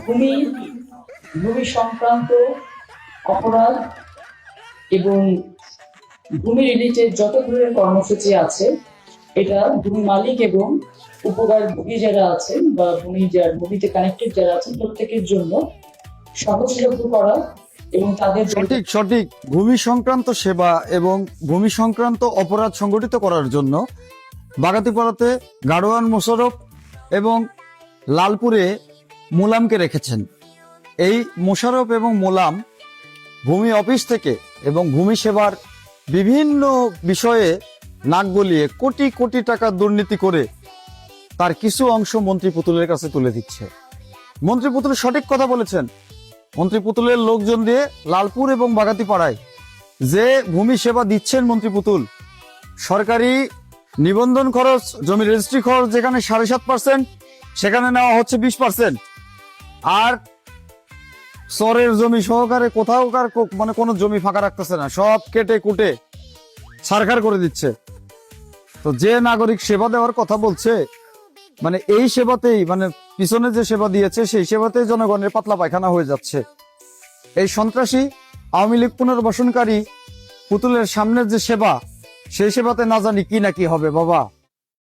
ভূমি ভূমি সংক্রান্ত অপরাধ এবং ভূমি রিলেটেড যত ধরনের কর্মসূচি আছে, এটা ভূমি মালিক এবং উপকারভোগী যারা আছেন বা ভূমিতে কানেক্টেড যারা আছেন প্রত্যেকের জন্য সহজলভ্য করা এবং তাদের সঠিক সঠিক ভূমি সংক্রান্ত সেবা এবং ভূমি সংক্রান্ত অপরাধ সংগঠিত করার জন্য বাগাতিপাড়াতে গাড়োয়ান মোশাররফ এবং লালপুরে মোলামকে রেখেছেন। এই মোশাররফ এবং মোলাম ভূমি অফিস থেকে এবং ভূমি সেবার বিভিন্ন বিষয়ে নাক গলিয়ে কোটি কোটি টাকা দুর্নীতি করে তার কিছু অংশ মন্ত্রী পুতুলের কাছে তুলে দিচ্ছে। মন্ত্রী পুতুল সঠিক কথা বলেছেন। মন্ত্রী পুতুলের লোকজন দিয়ে লালপুর এবং বাগাতিপাড়ায় যে ভূমি সেবা দিচ্ছেন মন্ত্রী পুতুল, সরকারি নিবন্ধন খরচ, জমি রেজিস্ট্রি খরচ যেখানে 7.5%, সেখানে নেওয়া হচ্ছে 20%। আর চরের জমি সহকারে কোথাওকার মানে কোনো জমি ফাঁকা রাখতেছে না, সব কেটে কুটে সরকার করে দিচ্ছে। তো যে নাগরিক সেবা দেওয়ার কথা বলছে, মানে এই সেবাতেই, মানে পিছনে যে সেবা দিয়েছে সেই সেবাতেই জনগণের পাতলা পায়খানা হয়ে যাচ্ছে। এই সন্ত্রাসী আওয়ামী লীগ পুনর্বাসনকারী পুতুলের সামনের যে সেবা, সেই সেবাতে না জানি কি না কি হবে বাবা।